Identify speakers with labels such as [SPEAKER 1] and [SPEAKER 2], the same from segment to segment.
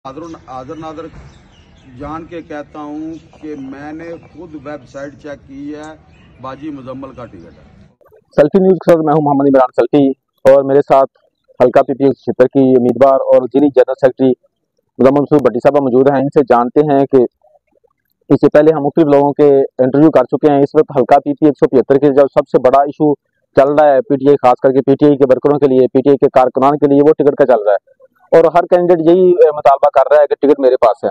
[SPEAKER 1] हाजिर नादर जान के कहता हूँ कि मैंने खुद वेबसाइट चेक की है, बाजी मुजम्मल का टिकट है।
[SPEAKER 2] सेल्फी न्यूज़ के साथ मैं हूं मोहम्मद इमरान सेल्फी और मेरे साथ हल्का पीपीए क्षेत्र की उम्मीदवार और जिली जनरल सेक्रेटरी मुजम्मल मसूद भट्टी साहब मौजूद हैं। इनसे जानते हैं कि इससे पहले हम मुख्तलिफ लोगों के इंटरव्यू कर चुके हैं। इस वक्त हल्का पीपीए 175 के जो सबसे बड़ा इशू चल रहा है पीटीआई, खास करके पीटीआई के वर्करों के लिए, पीटीआई के कारकुनान के लिए, वो टिकट का चल रहा है और हर कैंडिडेट यही मुतालबा कर रहा है कि टिकट मेरे पास है।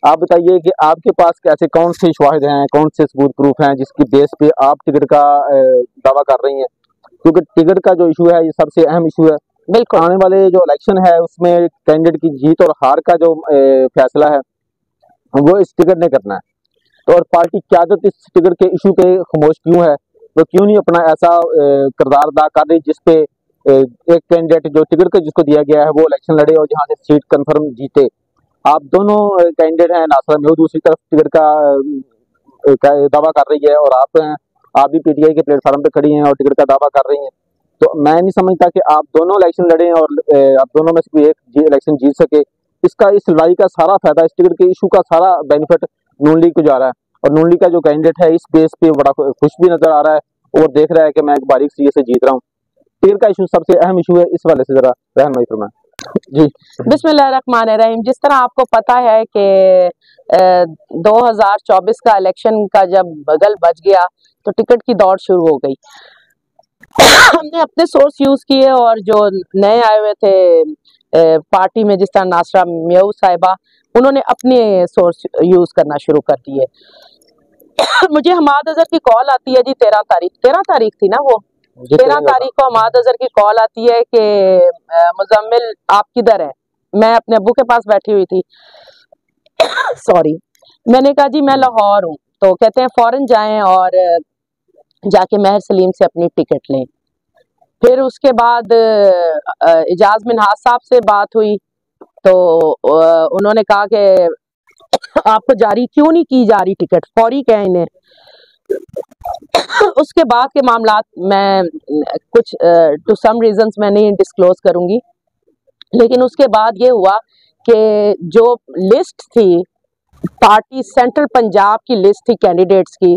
[SPEAKER 2] आप बताइए कि आपके पास कैसे कौन से शवाहिद हैं, कौन से सबूत प्रूफ हैं जिसकी बेस पे आप टिकट का दावा कर रही हैं, क्योंकि टिकट का जो इशू है ये सबसे अहम इशू है। बिल्कुल, आने वाले जो इलेक्शन है उसमें कैंडिडेट की जीत और हार का जो फैसला है वो इस टिकट ने करना है। तो और पार्टी क्यादत इस टिकट के इशू पे खामोश क्यों है, वो क्यों नहीं अपना ऐसा किरदार अदा कर रही जिसपे एक कैंडिडेट जो टिकट का जिसको दिया गया है वो इलेक्शन लड़े और जहाँ से सीट कंफर्म जीते। आप दोनों कैंडिडेट हैं, नासरा मेहू दूसरी तरफ टिकट का दावा कर रही है और आप भी पीटीआई के प्लेटफॉर्म पे खड़ी हैं और टिकट का दावा कर रही हैं। तो मैं नहीं समझता कि आप दोनों इलेक्शन लड़ें और आप दोनों में से कोई एक इलेक्शन जीत सके। इस लड़ाई का सारा फायदा, इस टिकट के इशू का सारा बेनिफिट नून लीग को जा रहा है और नून लीग का जो कैंडिडेट है इस बेस पे बड़ा खुश भी नजर आ रहा है और देख रहा है कि मैं एक बारीक सी से जीत रहा हूँ। टिकट का इशू सबसे अहम इशू है, इस वाले से जरा रहनुमाई फरमाएं। जी
[SPEAKER 3] बिस्मिल्लाहिर्रहमानिर्रहीम। जिस तरह आपको पता है कि 2024 का इलेक्शन का जब बगल बच गया तो टिकट की दौड़ शुरू हो गई। हमने अपने सोर्स यूज किए और जो नए आए हुए थे पार्टी में, जिस तरह नासरा मेहू साहिबा, उन्होंने अपने सोर्स यूज करना शुरू कर दिए। मुझे हमाद अजहर की कॉल आती है जी 13 तारीख थी ना, वो 13 तारीख को हमाद अजहर की कॉल आती है कि मुजम्मिल आप किधर है। मैं अपने अब्बू के पास बैठी हुई थी। सॉरी, मैंने कहा जी मैं लाहौर हूँ। तो कहते हैं फौरन जाएं और जाके महर सलीम से अपनी टिकट लें। फिर उसके बाद इजाज मिन्हाज साहब से बात हुई तो उन्होंने कहा कि आपको जारी क्यों नहीं की जा रही टिकट, फौरी कहें इन्हें। उसके बाद के मामलात मैं कुछ टू सम रीजंस मैं नहीं डिस्क्लोज करूंगी, लेकिन उसके बाद ये हुआ कि जो लिस्ट थी पार्टी सेंट्रल पंजाब की लिस्ट थी कैंडिडेट्स की,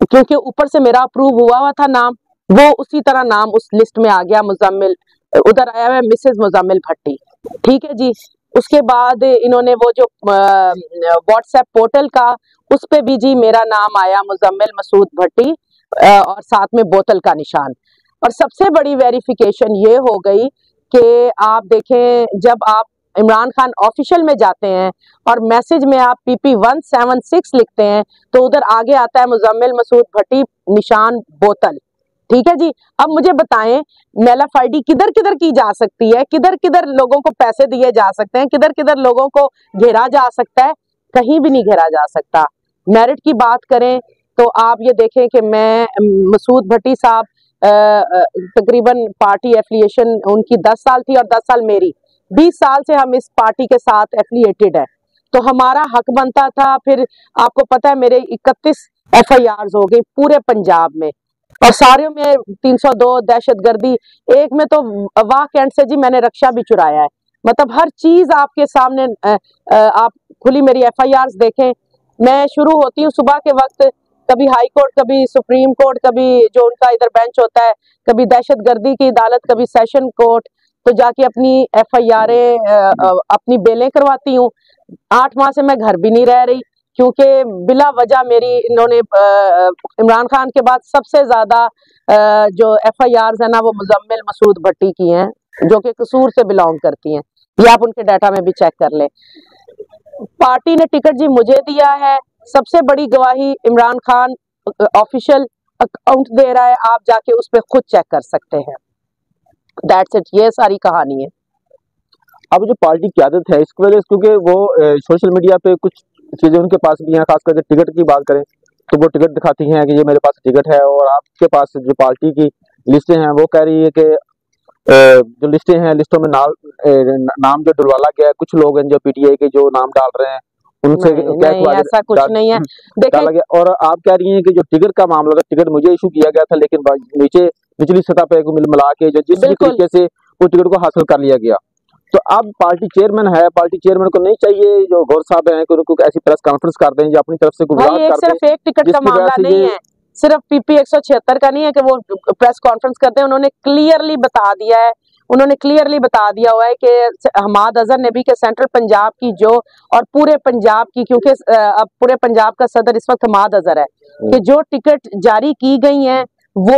[SPEAKER 3] क्योंकि ऊपर से मेरा अप्रूव हुआ था नाम, वो उसी तरह नाम उस लिस्ट में आ गया मुजम्मिल, उधर आया हुआ मिसेज मुजम्मिल भट्टी। ठीक है जी। उसके बाद इन्होंने वो जो व्हाट्सएप पोर्टल का, उस पे भी जी मेरा नाम आया मुजम्मिल मसूद भट्टी और साथ में बोतल का निशान। और सबसे बड़ी वेरिफिकेशन ये हो गई कि आप देखें, जब आप इमरान खान ऑफिशियल में जाते हैं और मैसेज में आप PP 176 लिखते हैं तो उधर आगे आता है मुजम्मिल मसूद भट्टी निशान बोतल। ठीक है जी। अब मुझे बताएं, मेलफ आईडी किधर किधर की जा सकती है, किधर किधर लोगों को पैसे दिए जा सकते हैं, किधर किधर लोगों को घेरा जा सकता है, कहीं भी नहीं घेरा जा सकता। मेरिट की बात करें तो आप ये देखें कि मैं मसूद भट्टी साहब तकरीबन पार्टी एफिलिएशन उनकी 10 साल थी और 10 साल मेरी, 20 साल से हम इस पार्टी के साथ एफिलिएटेड है, तो हमारा हक बनता था। फिर आपको पता है मेरे 31 FIRs हो गई पूरे पंजाब में और सारे में 302 दहशतगर्दी, एक में तो वाह कैंट से जी मैंने रक्षा भी चुराया है। मतलब हर चीज आपके सामने, आप खुली मेरी FIRs देखें। मैं शुरू होती हूँ सुबह के वक्त, कभी हाई कोर्ट, कभी सुप्रीम कोर्ट, कभी जो उनका इधर बेंच होता है, कभी दहशतगर्दी की अदालत, कभी सेशन कोर्ट, तो जाके अपनी FIR अपनी बेलें करवाती हूँ। 8 माह से मैं घर भी नहीं रह रही क्योंकि बिला वजह मेरी इन्होंने इमरान खान के बाद सबसे ज्यादा जो FIRs है ना वो मुजम्मिल मसूद भट्टी की हैं, जो कि कसूर से बिलोंग करती हैं। ये आप उनके डाटा में भी चेक कर लें। पार्टी ने टिकट जी मुझे दिया है, सबसे बड़ी गवाही इमरान खान ऑफिशियल अकाउंट दे रहा है, आप जाके उस पर खुद चेक कर सकते हैं। दैट्स इट, ये सारी कहानी है।
[SPEAKER 2] अब जो पार्टी की आदत है इसकी वजह से, क्योंकि वो सोशल मीडिया पे कुछ चीजें उनके पास भी हैं, खास करके टिकट की बात करें तो वो टिकट दिखाती हैं कि ये मेरे पास टिकट है, और आपके पास जो पार्टी की लिस्टें हैं वो कह रही है कि जो लिस्टें हैं लिस्टों में नाम जो डलवाला गया है, कुछ लोग हैं जो पीटीआई के जो नाम डाल रहे हैं उनसे
[SPEAKER 3] नहीं, ऐसा कुछ नहीं है।
[SPEAKER 2] देखिए, और आप कह रही हैं कि जो टिकट का मामला था, टिकट मुझे इशू किया गया था, लेकिन निचली सतह पे मिला के जो जिस तरीके से वो टिकट को हासिल कर लिया गया, तो अब पार्टी चेयरमैन है, पार्टी चेयरमैन को नहीं चाहिए जो गौर साहब हैं कि उनको ऐसी प्रेस कॉन्फ्रेंस कर दें या अपनी तरफ से
[SPEAKER 3] भाई एक सिर्फ एक टिकट का मामला नहीं है, सिर्फ PP 176 का नहीं है कि वो प्रेस कॉन्फ्रेंस करते हैं। उन्होंने क्लियरली बता दिया है, उन्होंने क्लियरली बता दिया हुआ है कि हमाद अजहर ने भी कि सेंट्रल पंजाब की जो और पूरे पंजाब की, क्योंकि अब पूरे पंजाब का सदर इस वक्त हमाद अजहर है, कि जो टिकट जारी की गई हैं वो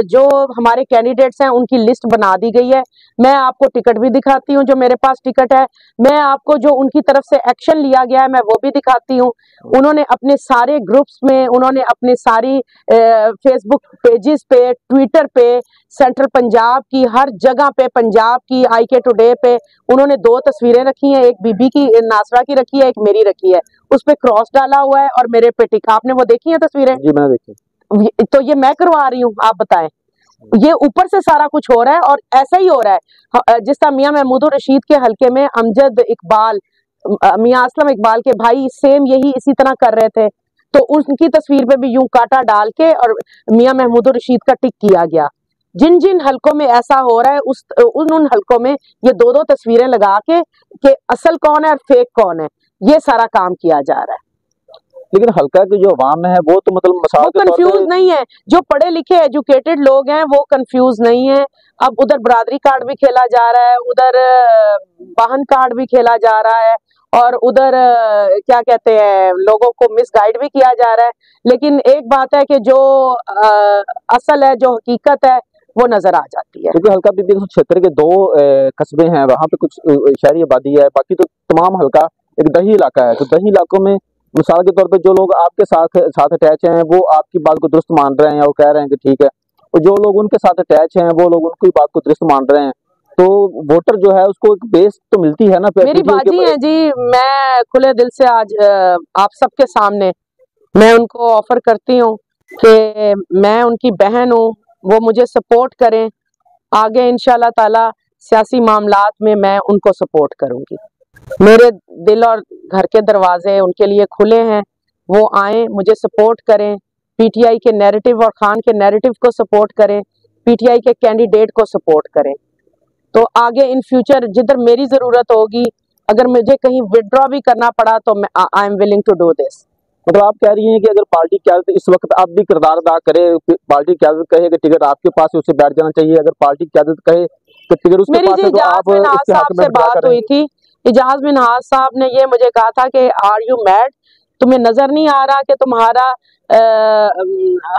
[SPEAKER 3] जो हमारे कैंडिडेट्स हैं उनकी लिस्ट बना दी गई है। मैं आपको टिकट भी दिखाती हूँ जो मेरे पास टिकट है, मैं आपको जो उनकी तरफ से एक्शन लिया गया है मैं वो भी दिखाती हूँ। उन्होंने अपने सारे ग्रुप्स में, उन्होंने अपने सारी फेसबुक पेजेस पे, ट्विटर पे, सेंट्रल पंजाब की हर जगह पे, पंजाब की IK टुडे पे उन्होंने 2 तस्वीरें रखी हैं, एक बीबी की नासरा की रखी है, एक मेरी रखी है, उस पे क्रॉस डाला हुआ है और मेरे पे टिक। आपने वो देखी है तस्वीरें?
[SPEAKER 2] जी मैंने देखी।
[SPEAKER 3] तो ये मैं करवा रही हूँ, आप बताएं। ये ऊपर से सारा कुछ हो रहा है और ऐसा ही हो रहा है जिस तरह मियां महमूदुर रशीद के हलके में अमजद इकबाल, मियां असलम इकबाल के भाई सेम यही इसी तरह कर रहे थे, तो उनकी तस्वीर पे भी यूं कांटा डाल के और मियां महमूदुर रशीद का टिक किया गया। जिन जिन हलकों में ऐसा हो रहा है उन हलकों में ये 2-2 तस्वीरें लगा के कि असल कौन है और फेक कौन है, ये सारा काम किया जा रहा है।
[SPEAKER 2] लेकिन हल्का की जो अवाम है वो तो मतलब
[SPEAKER 3] वो कंफ्यूज नहीं है, जो पढ़े लिखे एजुकेटेड लोग हैं वो कंफ्यूज नहीं है। अब उधर बरादरी कार्ड भी खेला जा रहा है, उधर वाहन कार्ड भी खेला जा रहा है और उधर क्या कहते हैं लोगों को मिसगाइड भी किया जा रहा है। लेकिन एक बात है कि जो असल है, जो हकीकत है वो नजर आ जाती है।
[SPEAKER 2] क्योंकि हल्का PP क्षेत्र के 2 कस्बे हैं, वहाँ पे कुछ शहरी आबादी है, बाकी तो तमाम हल्का एक दही इलाका है। तो दही इलाकों में मिसाल के तौर पे जो लोग आपके साथ अटैच हैं वो आपकी बात को दुरुस्त मान रहे हैं या वो कह रहे हैं कि ठीक है, और जो लोग उनके साथ अटैच हैं वो लोग उनकी बात को दुरुस्त मान रहे हैं, तो वोटर जो है उसको एक बेस तो मिलती है ना।
[SPEAKER 3] मेरी बाजी है जी, मैं खुले दिल से आज आप सबके सामने मैं उनको ऑफर करती हूँ कि मैं उनकी बहन हूँ, वो मुझे सपोर्ट करें, आगे इंशाल्लाह ताला सियासी मामलात में मैं उनको सपोर्ट करूंगी। मेरे दिल और घर के दरवाजे उनके लिए खुले हैं, वो आए, मुझे सपोर्ट करें, PTI के नैरेटिव और खान के नैरेटिव को सपोर्ट करें, PTI के कैंडिडेट को सपोर्ट करें। तो आगे इन फ्यूचर जिधर मेरी जरूरत होगी, अगर मुझे कहीं विड्रॉ भी करना पड़ा तो I am willing to do this.
[SPEAKER 2] मतलब आप कह रही हैं कि अगर पार्टी क़यादत इस वक्त आप भी किरदार अदा करे, पार्टी क़यादत कहे कि टिकट आपके पास है उससे बैठ जाना चाहिए, अगर पार्टी क़यादत कहे कि टिकट उसके पास है तो आप इसके हक में
[SPEAKER 3] बात हुई थी। इजाज मिनहाज साहब ने ये मुझे कहा था कि आर यू मैड, तुम्हें नजर नहीं आ रहा कि तुम्हारा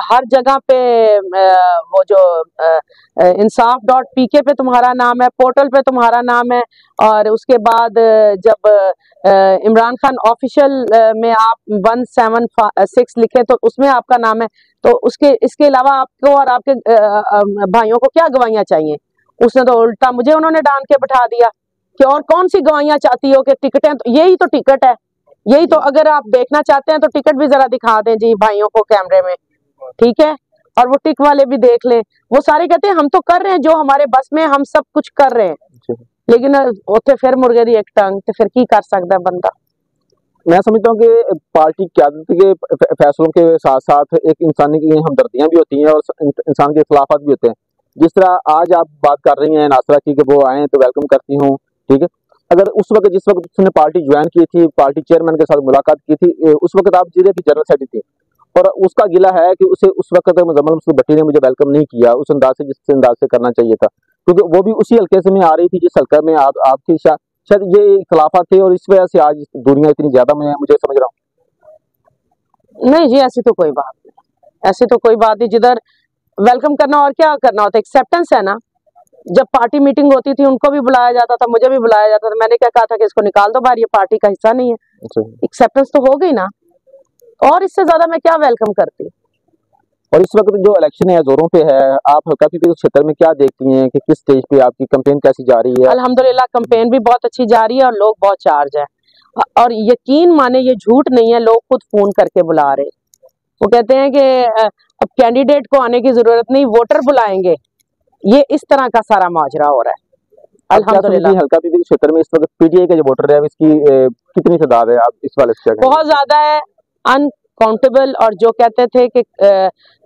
[SPEAKER 3] हर जगह पे वो जो insaf.pk पे तुम्हारा नाम है, पोर्टल पे तुम्हारा नाम है, और उसके बाद जब इमरान खान ऑफिशियल में आप 176 लिखे तो उसमें आपका नाम है, तो इसके अलावा आपको और आपके भाइयों को क्या गवाहियां चाहिए? उसने तो उल्टा मुझे उन्होंने डाल के बैठा दिया कि और कौन सी गवाहियां चाहती हो कि टिकटें, तो यही तो टिकट है, यही तो। अगर आप देखना चाहते हैं तो टिकट भी जरा दिखा दें जी भाइयों को कैमरे में, ठीक है, और वो टिक वाले भी देख लें। वो सारे कहते हैं हम तो कर रहे हैं जो हमारे बस में, हम सब कुछ कर रहे हैं, लेकिन उथे फिर मुर्गे दी एक टंग, तो फिर की कर सकता है बंदा।
[SPEAKER 2] मैं समझता हूँ कि पार्टी क़यादत के फैसलों के साथ साथ एक इंसानी की हमदर्दियाँ भी होती हैं और इंसान के खिलाफत भी होते हैं। जिस तरह आज आप बात कर रही हैं नासरा की कि वो आए तो वेलकम करती हूँ, ठीक है, अगर उस वक्त जिस वक्त उसने पार्टी ज्वाइन की थी, पार्टी चेयरमैन के साथ मुलाकात की थी, उस वक्त आप जिले की जनरल सेक्रेटरी थी और उसका गिला है कि उसे उस वक्त मुजम्मल मसूद भट्टी ने मुझे वेलकम नहीं किया उस अंदाज से जिस अंदाज से करना चाहिए था, क्योंकि वो भी उसी हल्के से में आ रही थी जिस हल्के में आपकी शायद ये खिलाफत थे और इस वजह से आज दुनिया इतनी ज्यादा में मुझे समझ रहा हूँ।
[SPEAKER 3] नहीं जी, ऐसी तो कोई बात नहीं, ऐसी तो कोई बात नहीं। जिधर वेलकम करना और क्या करना होता है, एक्सेप्टेंस है ना। जब पार्टी मीटिंग होती थी उनको भी बुलाया जाता था, मुझे भी बुलाया जाता था, मैंने क्या कहा था कि इसको निकाल दो बाहर, ये पार्टी का हिस्सा नहीं है। एक्सेप्टेंस तो हो गई ना, और इससे ज्यादा मैं क्या वेलकम करती।
[SPEAKER 2] और इस वक्त जो इलेक्शन है जोरों पे है, आप हल्का पीपी क्षेत्र में क्या देखती हैं कि किस स्टेज पे आपकी कैंपेन कैसी जा रही है?
[SPEAKER 3] अल्हम्दुलिल्लाह कैंपेन भी बहुत अच्छी जा रही है और लोग बहुत चार्ज है, और यकीन माने ये झूठ नहीं है, लोग खुद फोन करके बुला रहे। वो कहते हैं कि अब कैंडिडेट को आने की जरूरत नहीं, वोटर बुलाएंगे। ये इस तरह का सारा माजरा हो रहा है अल्हम्दुलिल्लाह।
[SPEAKER 2] हल्का पीपी क्षेत्र में इस वक्त PTI के जो वोटर है इसकी कितनी तादाद है? आप इस वाले से क्या?
[SPEAKER 3] बहुत ज्यादा है, अनकाउंटेबल। और जो कहते थे कि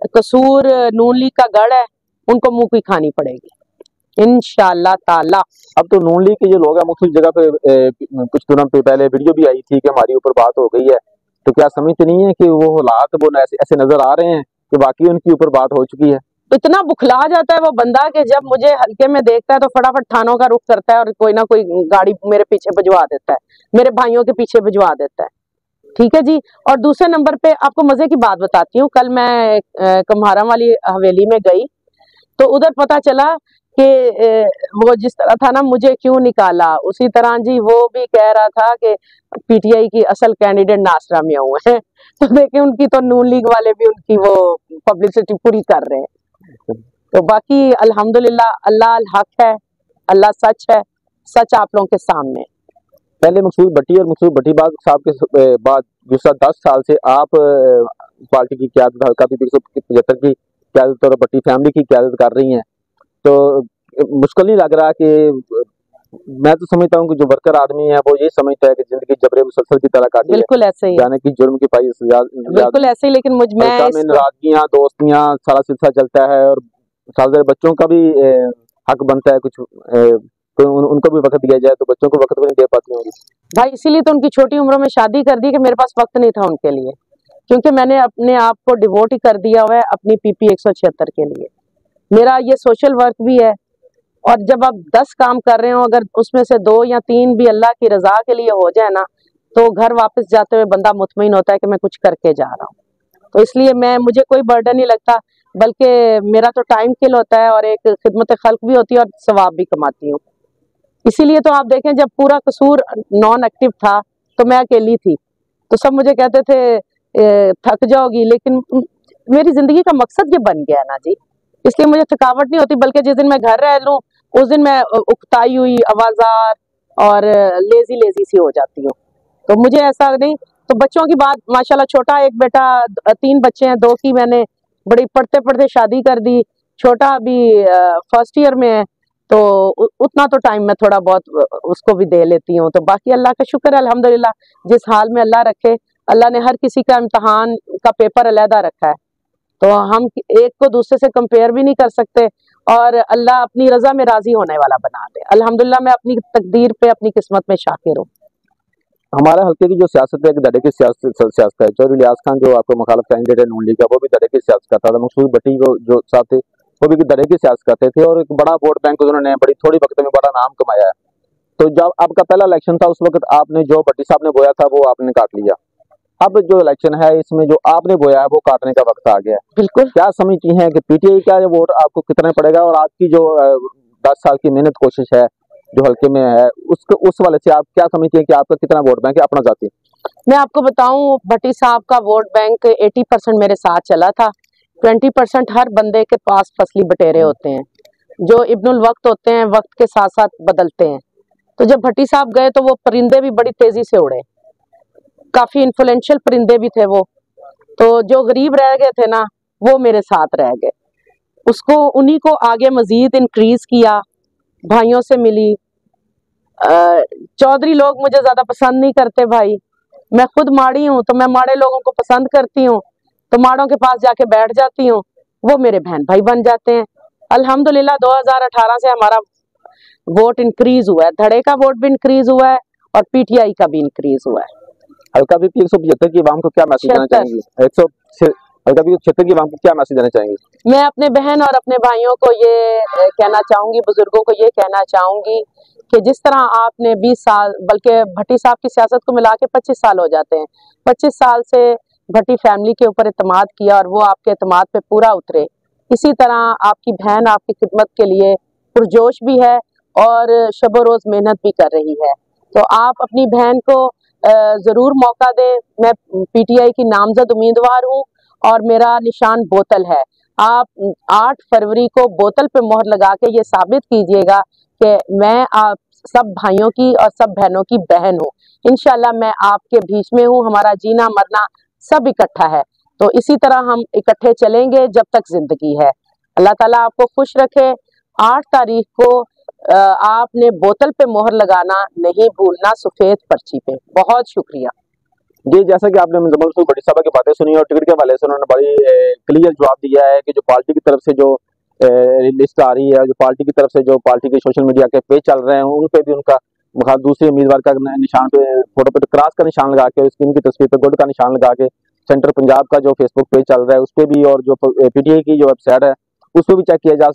[SPEAKER 3] कसूर नून लीग का गढ़ है, उनको मुंह की खानी पड़ेगी। इंशाअल्लाह ताला।
[SPEAKER 2] अब तो नून लीग के जो लोग हैं मुख्तलिफ जगह पे कुछ दिनों पहले वीडियो भी आई थी कि हमारी ऊपर बात हो गई है, तो क्या समझते नहीं है कि वो हालात वो ऐसे नजर आ रहे हैं कि बाकी उनकी ऊपर बात हो चुकी है?
[SPEAKER 3] इतना बुखला जाता है वो बंदा कि जब मुझे हल्के में देखता है तो फटाफट थानों का रुख करता है और कोई ना कोई गाड़ी मेरे पीछे भिजवा देता है, मेरे भाइयों के पीछे भिजवा देता है। ठीक है जी। और दूसरे नंबर पे आपको मजे की बात बताती हूँ, कल मैं कुम्हारा वाली हवेली में गई तो उधर पता चला कि वो जिस तरह था ना मुझे क्यों निकाला, उसी तरह जी वो भी कह रहा था कि पीटीआई की असल कैंडिडेट नासरा में हुए हैं। तो देखिए उनकी तो नून लीग वाले भी उनकी वो पब्लिसिटी पूरी कर रहे हैं। तो बाकी अल्हम्दुलिल्लाह, अल्लाह अल हक है, अल्लाह सच है, सच आप लोगों के सामने।
[SPEAKER 2] पहले मकसूद भट्टी और मकसूद भट्टी साहब के बाद गुज़श्ता 10 साल से आप पार्टी की क़यादत हल्का पीपी 175 की क़यादत और भट्टी फैमिली की क़यादत कर रही हैं, तो मुश्किल नहीं लग रहा कि मैं तो समझता हूँ कि जो वर्कर आदमी है वो ये समझता है कि जिंदगी जबरे मुसलसल की तरह काटी है,
[SPEAKER 3] बिल्कुल ऐसे ही,
[SPEAKER 2] यानी कि जुर्म की पाई सजा,
[SPEAKER 3] बिल्कुल ऐसे ही। लेकिन मुझ में
[SPEAKER 2] नाराजगियाँ, दोस्तियाँ, सारा सिलसिला चलता है और सारे बच्चों का भी हक बनता है, कुछ उनको भी वक्त दिया जाए, तो बच्चों को वक्त भी नहीं दे पाती होंगी
[SPEAKER 3] भाई। इसीलिए तो उनकी छोटी उम्र में शादी कर दी कि मेरे पास वक्त नहीं था उनके लिए, क्योंकि मैंने अपने आप को डिवोट ही कर दिया हुआ है अपनी पीपी 176 के लिए। मेरा ये सोशल वर्क भी है, और जब आप 10 काम कर रहे हो, अगर उसमें से 2 या 3 भी अल्लाह की रजा के लिए हो जाए ना, तो घर वापस जाते हुए बंदा मुतमईन होता है कि मैं कुछ करके जा रहा हूँ। तो इसलिए मुझे कोई बर्डन नहीं लगता, बल्कि मेरा तो टाइम किल होता है और एक खिदमत खल्क भी होती है और सवाब भी कमाती हूँ। इसीलिए तो आप देखें, जब पूरा कसूर नॉन एक्टिव था तो मैं अकेली थी, तो सब मुझे कहते थे थक जाओगी, लेकिन मेरी जिंदगी का मकसद ये बन गया ना जी, इसलिए मुझे थकावट नहीं होती। बल्कि जिस दिन मैं घर रह लूं उस दिन मैं उकताई हुई, आवाजार और लेजी लेजी सी हो जाती हूँ। तो मुझे ऐसा नहीं। तो बच्चों की बात, माशाल्लाह छोटा एक बेटा, 3 बच्चे हैं, 2 की मैंने बड़ी पढ़ते पढ़ते शादी कर दी, छोटा अभी फर्स्ट ईयर में है, तो उतना तो टाइम मैं थोड़ा बहुत उसको भी दे लेती हूँ। तो बाकी अल्लाह का शुक्र है अल्हम्दुलिल्लाह, जिस हाल में अल्लाह रखे। अल्लाह ने हर किसी का इम्तहान का पेपर अलहदा रखा है, तो हम एक को दूसरे से कंपेयर भी नहीं कर सकते, और अल्लाह अपनी रजा में राजी होने वाला बना दे। अल्हम्दुलिल्लाह मैं अपनी तकदीर पे, अपनी किस्मत में शाकिर हूँ।
[SPEAKER 2] हमारे हल्के की जो सियासत है, धड़े की सियासत है, चौधरी इलियास खान जो आपको मुखालिफ कैंडिडेट है नून लीग का, वो भी धड़े की सियासत करता था। मकसूद भट्टी जो साहब थे वो भी धड़े की सियासत करते थे, और एक बड़ा वोट बैंक उन्होंने बड़ी थोड़ी वक्त में बड़ा नाम कमाया है। तो जब आपका पहला इलेक्शन था उस वक्त आपने जो भट्टी साहब ने बोया था वो आपने काट लिया। अब जो इलेक्शन है इसमें जो आपने बोया है वो काटने का वक्त आ गया है।
[SPEAKER 3] बिल्कुल।
[SPEAKER 2] क्या समझती हैं कि पीटीआई का वोट आपको कितना पड़ेगा, और आपकी जो 10 साल की मेहनत कोशिश है जो हल्के में है, उस वाले से आप क्या समझती हैं कि आपका कितना वोट बैंक है अपना जाती?
[SPEAKER 3] मैं आपको बताऊं, भट्टी साहब का वोट बैंक 80% मेरे साथ चला था। 20% हर बंदे के पास फसली बटेरे होते हैं जो इब्नुल वक्त होते हैं, वक्त के साथ साथ बदलते हैं। तो जब भट्टी साहब गए तो वो परिंदे भी बड़ी तेजी से उड़े, काफी इन्फ्लुएंशियल परिंदे भी थे वो। तो जो गरीब रह गए थे ना, वो मेरे साथ रह गए, उन्हीं को आगे मजीद इंक्रीज किया, भाइयों से मिली। चौधरी लोग मुझे ज्यादा पसंद नहीं करते भाई, मैं खुद माड़ी हूँ तो मैं माड़े लोगों को पसंद करती हूँ, तो माड़ों के पास जाके बैठ जाती हूँ, वो मेरे बहन भाई बन जाते हैं। अल्हम्दुलिल्लाह 2018 से हमारा वोट इंक्रीज हुआ है, धड़े का वोट भी इंक्रीज हुआ है और पीटीआई का भी इंक्रीज हुआ है।
[SPEAKER 2] हल्का पीपी 175 की आवाम को क्या मैसेज देना चाहेंगी? हल्का पीपी 176 की आवाम को क्या मैसेज देना चाहेंगी?
[SPEAKER 3] मैं अपने बहन और अपने भाइयों को ये कहना चाहूंगी, बुजुर्गों को ये कहना चाहूंगी कि जिस तरह आपने 20 साल, बल्कि भट्टी साहब की सियासत को मिला के 25 साल हो जाते हैं, 25 साल से भट्टी फैमिली के ऊपर इत्मीनान किया और वो आपके इत्मीनान पे पूरा उतरे, इसी तरह आपकी बहन आपकी खिदमत के लिए पुरजोश भी है और शबो रोज मेहनत भी कर रही है। तो आप अपनी बहन को जरूर मौका दें। मैं पीटीआई की नामजद उम्मीदवार हूँ और मेरा निशान बोतल है। आप 8 फरवरी को बोतल पे मोहर लगा के ये साबित कीजिएगा कि मैं आप सब भाइयों की और सब बहनों की बहन हूँ। इंशाल्लाह मैं आपके बीच में हूँ, हमारा जीना मरना सब इकट्ठा है, तो इसी तरह हम इकट्ठे चलेंगे जब तक जिंदगी है। अल्लाह ताला आपको खुश रखे। 8 तारीख को आपने बोतल पे मोहर लगाना नहीं भूलना, सफेद पर्ची पे। बहुत शुक्रिया
[SPEAKER 2] जी। जैसा कि आपने मुजम्मल मसूद भट्टी साहब की बातें सुनी और टिकट के हवाले से उन्होंने बड़ी क्लियर जवाब दिया है कि जो पार्टी की तरफ से जो लिस्ट आ रही है, जो पार्टी की तरफ से जो पार्टी के सोशल मीडिया के पेज चल रहे हैं उन पे भी उनका दूसरे उम्मीदवार का निशान पे फोटो पे क्रॉस का निशान लगा के, स्क्रीन की तस्वीर पे गुड का निशान लगा के, सेंटर पंजाब का जो फेसबुक पेज चल रहा है उस पर भी, और जो पीटीआई की जो वेबसाइट है उस पर भी चेक किया जा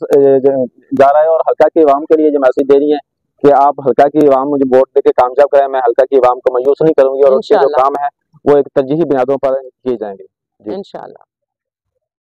[SPEAKER 2] रहा है। और हल्का की आवाम के लिए जो मैसेज दे रही है कि आप हल्का की आवाम मुझे वोट देके कामयाब करें, मैं हल्का की आवाम को मायूस नहीं करूंगी और उनके जो काम है वो एक तरजीही बुनियादों पर किए जाएंगे।
[SPEAKER 3] इंशाल्लाह।